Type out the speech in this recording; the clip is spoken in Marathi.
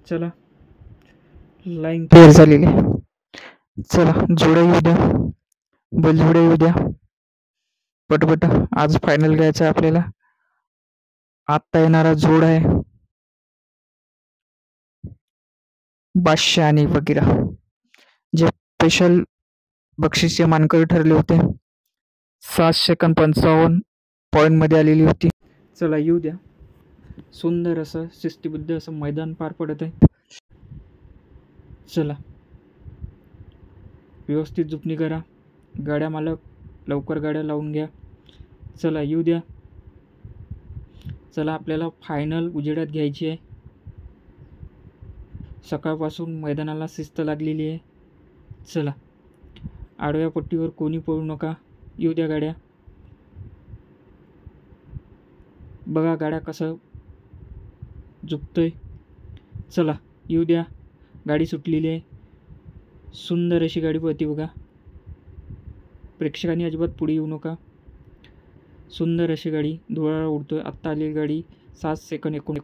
चला लाईन क्लिअर झालेली आहे. चला जोड्या येऊ द्या, बैलजोड्या येऊ द्या पटपट. आज फायनल घ्यायचं आहे आपल्याला. आत्ता येणारा जोड आहे बादशाह आणि वगैरे, जे स्पेशल बक्षीसचे मानकरी ठरले होते. 7 सेकंद 55 पॉईंटमध्ये आलेली होती. चला येऊ द्या. सुंदर असं शिस्तीबद्ध असं मैदान पार पडत आहे. चला व्यवस्थित जुपणी करा. गाड्या मालक लवकर गाड्या लावून घ्या. चला येऊ द्या. चला आपल्याला फायनल उजेडात घ्यायची आहे. सकाळपासून मैदानाला शिस्त लागलेली आहे. चला आडव्या पट्टीवर कोणी पळू नका. येऊ द्या गाड्या. बघा गाड्या कसं झुकतोय. चला येऊ द्या. गाडी सुटलेली आहे. सुंदर अशी गाडी पळते बघा. प्रेक्षकांनी अजिबात पुढे येऊ नका. सुंदर अशी गाडी धुळाला उडतोय. आत्ता आलेली गाडी 7 सेकंद 19